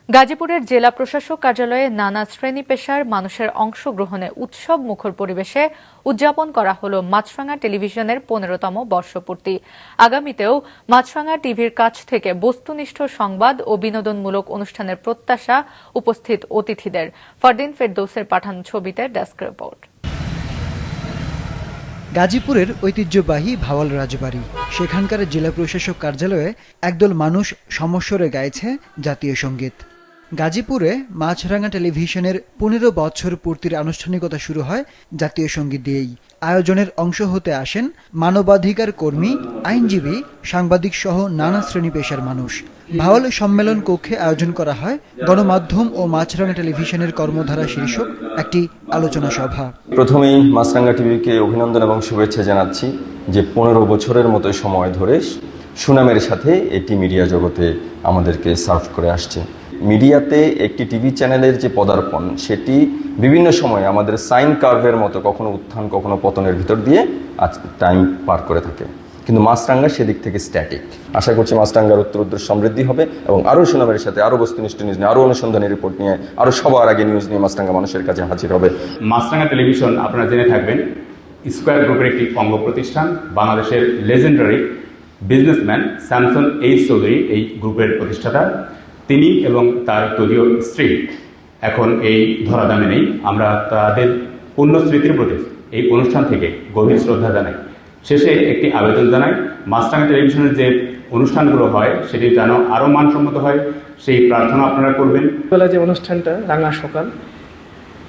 গাজীপুরের জেলা প্রশাসক কার্যালয়ে নানা শ্রেণী পেশার মানুষের অংশগ্রহণে উৎসব মুখর পরিবেশে উদযাপন করা হল মাছরাঙা টেলিভিশনের ১৫তম বর্ষপূর্তি। আগামীতেও মাছরাঙা টিভির কাছ থেকে বস্তুনিষ্ঠ সংবাদ ও বিনোদনমূলক অনুষ্ঠানের প্রত্যাশা উপস্থিত অতিথিদের। ফারদিন ফেরদৌসের পাঠানো ছবিতে ডেস্ক রিপোর্ট। গাজীপুরের ঐতিহ্যবাহী ভাওয়াল রাজবাড়ি, সেখানকার জেলা প্রশাসক কার্যালয়ে একদল মানুষ সমস্বরে গাইছে জাতীয় সঙ্গীত। গাজীপুরে মাছরাঙা টেলিভিশনের ১৫ বছর পূর্তির আনুষ্ঠানিকতা শুরু হয় জাতীয় সঙ্গীত দিয়েই। আয়োজনের অংশ হতে আসেন মানবাধিকার কর্মী, আইনজীবী, সাংবাদিক সহ নানা শ্রেণী পেশার মানুষ। ভাওয়াল সম্মেলন কক্ষে আয়োজন করা হয় গণমাধ্যম ও মাছরাঙা টেলিভিশনের কর্মধারা শীর্ষক একটি আলোচনা সভা। প্রথমেই মাছরাঙা টিভিকে অভিনন্দন এবং শুভেচ্ছা জানাচ্ছি যে ১৫ বছরের মতো সময় ধরে সুনামের সাথে এটি মিডিয়া জগতে আমাদেরকে সার্ভ করে আসছে। মিডিয়াতে একটি টিভি চ্যানেলের যে পদার্পণ, সেটি বিভিন্ন সময় আমাদের সাইন কার্ভের মতো কখনো উত্থান কখনো পতনের ভিতর দিয়ে আজ টাইম পার করে থাকে, কিন্তু মাছরাঙা সেদিক থেকে স্ট্যাটিক। আশা করছি মাছরাঙার উত্তরোত্তর সমৃদ্ধি হবে এবং আরও সুনামের সাথে আরও বস্তুনিষ্ঠ নিউজ নিয়ে, আরও অনুসন্ধানী রিপোর্ট নিয়ে, আরও সবার আগে নিউজ নিয়ে মাছরাঙা মানুষের কাছে হাজির হবে। মাছরাঙা টেলিভিশন, আপনারা জেনে থাকবেন, স্কয়ার গ্রুপের একটি অঙ্গ প্রতিষ্ঠান। বাংলাদেশের legendary businessman Samson H Chowdhury এই গ্রুপের প্রতিষ্ঠাতা। তিনি এবং তার দলীয় স্ত্রী এখন এই ধরাধামে নেই। আমরা তাদের পুণ্য স্মৃতির প্রতি এই অনুষ্ঠান থেকে গভীর শ্রদ্ধা জানাই। শেষে একটি আবেদন জানাই, মাছরাঙা টেলিভিশনের যে অনুষ্ঠানগুলো হয় সেটি যেন আরও মানসম্মত হয়, সেই প্রার্থনা আপনারা করবেন। বেলা যে অনুষ্ঠানটা রাঙা সকাল,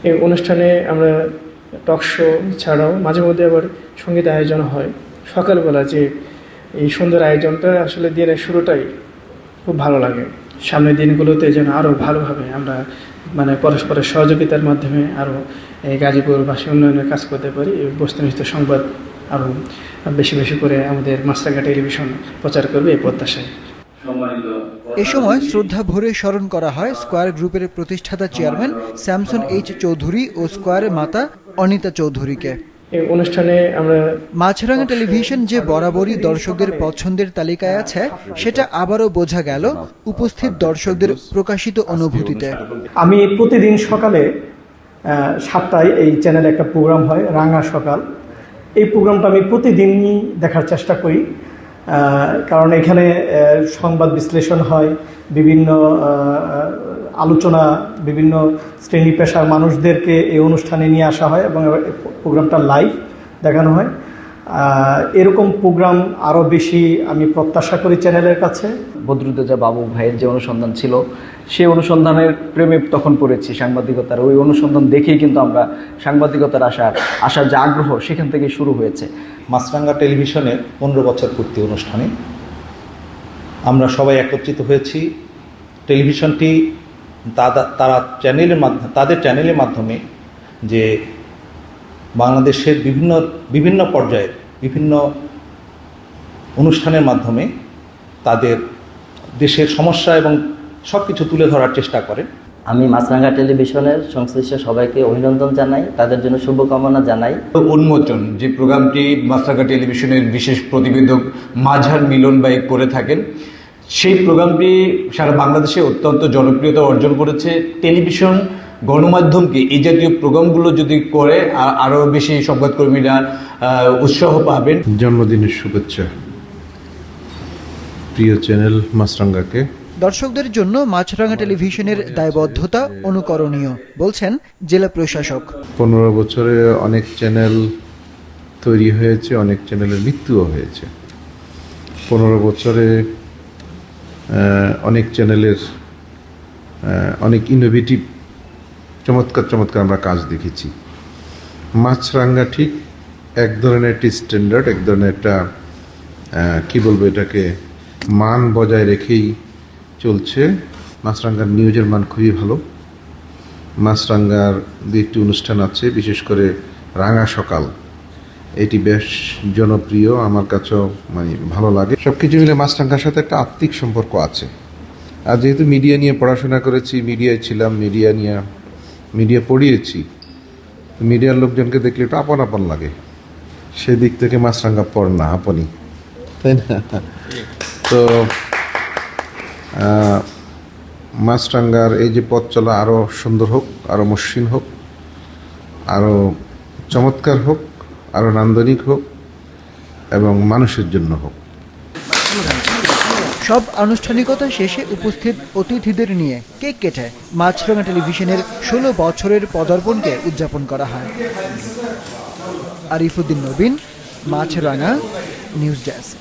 এই অনুষ্ঠানে আমরা টক শো ছাড়াও মাঝে মধ্যে আবার সঙ্গীত আয়োজন হয়। সকালবেলা যে এই সুন্দর আয়োজনটা, আসলে দিনের শুরুটাই খুব ভালো লাগে। সামনের দিনগুলোতে যেন আরও ভালোভাবে আমরা পরস্পরের সহযোগিতার মাধ্যমে আরও এই গাজীপুরবাসী উন্নয়নের কাজ করতে পারি। এই বস্তুনিষ্ঠ সংবাদ আরও বেশি বেশি করে আমাদের মাছরাঙা টেলিভিশন প্রচার করবে এই প্রত্যাশায়। এ সময় শ্রদ্ধা ভরে স্মরণ করা হয় স্কয়ার গ্রুপের প্রতিষ্ঠাতা চেয়ারম্যান স্যামসন এইচ চৌধুরী ও স্কয়ারের মাতা অনিতা চৌধুরীকে। এই অনুষ্ঠানে আমরা মাছরাঙা টেলিভিশন যে বরাবরই দর্শকদের পছন্দের তালিকায় আছে, সেটা আবারও বোঝা গেল উপস্থিত দর্শকদের প্রকাশিত অনুভূতিতে। আমি প্রতিদিন সকালে 7টায় এই চ্যানেলে একটা প্রোগ্রাম হয় রাঙা সকাল। এই প্রোগ্রামটা আমি প্রতিদিনই দেখার চেষ্টা করি, কারণ এখানে সংবাদ বিশ্লেষণ হয়, বিভিন্ন আলোচনা, বিভিন্ন শ্রেণী পেশার মানুষদেরকে এই অনুষ্ঠানে নিয়ে আসা হয় এবং প্রোগ্রামটা লাইভ দেখানো হয়। এরকম প্রোগ্রাম আরও বেশি আমি প্রত্যাশা করি চ্যানেলের কাছে। বদরুদ্দোজা বাবু ভাইয়ের যে অনুসন্ধান ছিল, সেই অনুসন্ধানের প্রেমে তখন পড়েছি সাংবাদিকতার। ওই অনুসন্ধান দেখেই কিন্তু আমরা সাংবাদিকতার আসার যে আগ্রহ, সেখান থেকে শুরু হয়েছে। মাছরাঙা টেলিভিশনের 15 বছর পূর্তি অনুষ্ঠানে আমরা সবাই একত্রিত হয়েছি। টেলিভিশনটি তাদের চ্যানেলের মাধ্যমে যে বাংলাদেশের বিভিন্ন পর্যায়ের বিভিন্ন অনুষ্ঠানের মাধ্যমে তাদের দেশের সমস্যা এবং সব কিছু তুলে ধরার চেষ্টা করেন। আমি মাছরাঙা টেলিভিশনের সংশ্লিষ্ট সবাইকে অভিনন্দন জানাই, তাদের জন্য শুভকামনা জানাই। উন্মোচন যে প্রোগ্রামটি মাছরাঙা টেলিভিশনের বিশেষ প্রতিবেদক মাঝার মিলন ভাই করে থাকেন, সেই প্রোগ্রামটি সারা বাংলাদেশে অত্যন্ত জনপ্রিয়তা অর্জন করেছে। টেলিভিশন গণমাধ্যমকে এই জাতীয় প্রোগ্রামগুলো যদি করে, আরও বেশি সংবাদকর্মীরা উৎসাহ পাবেন। জন্মদিনের শুভেচ্ছা প্রিয় চ্যানেল মাছরাঙাকে। দর্শকদের জন্য মাছরাঙা টেলিভিশনের দায়বদ্ধতা অনুকরণীয়, বলছেন জেলা প্রশাসক। 15 বছরে অনেক চ্যানেল তৈরি হয়েছে, অনেক চ্যানেলের মৃত্যুও হয়েছে। 15 বছরে অনেক চ্যানেলের অনেক ইনোভেটিভ চমৎকার আমরা কাজ দেখেছি। মাছরাঙা ঠিক এক ধরনের একটি স্ট্যান্ডার্ড, এক ধরনের একটা এটাকে মান বজায় রেখেই চলছে। মাছরাঙার নিউজের মান খুবই ভালো। মাছরাঙার দু একটি অনুষ্ঠান আছে, বিশেষ করে রাঙা সকাল, এটি বেশ জনপ্রিয়, আমার কাছেও ভালো লাগে। সব কিছু মিলে মাছরাঙার সাথে একটা আত্মিক সম্পর্ক আছে। আর যেহেতু মিডিয়া নিয়ে পড়াশোনা করেছি, মিডিয়ায় ছিলাম, মিডিয়া পড়িয়েছি, মিডিয়ার লোকজনকে দেখলে একটু আপন লাগে। সেদিক থেকে মাছরাঙা পর না আপনই, তাই না? তো মাছরাঙ্গার এই যে পথ চলা আরও সুন্দর হোক, আরও মসৃণ হোক, আরও চমৎকার হোক, আরও নান্দনিক হোক এবং মানুষের জন্য হোক। সব আনুষ্ঠানিকতা শেষে উপস্থিত অতিথিদের নিয়ে কেক কেটে মাছরাঙা টেলিভিশনের 16 বছরের পদার্পণকে উদযাপন করা হয়। আরিফুদ্দিন নবীন, মাছরাঙা নিউজ ডেস্ক।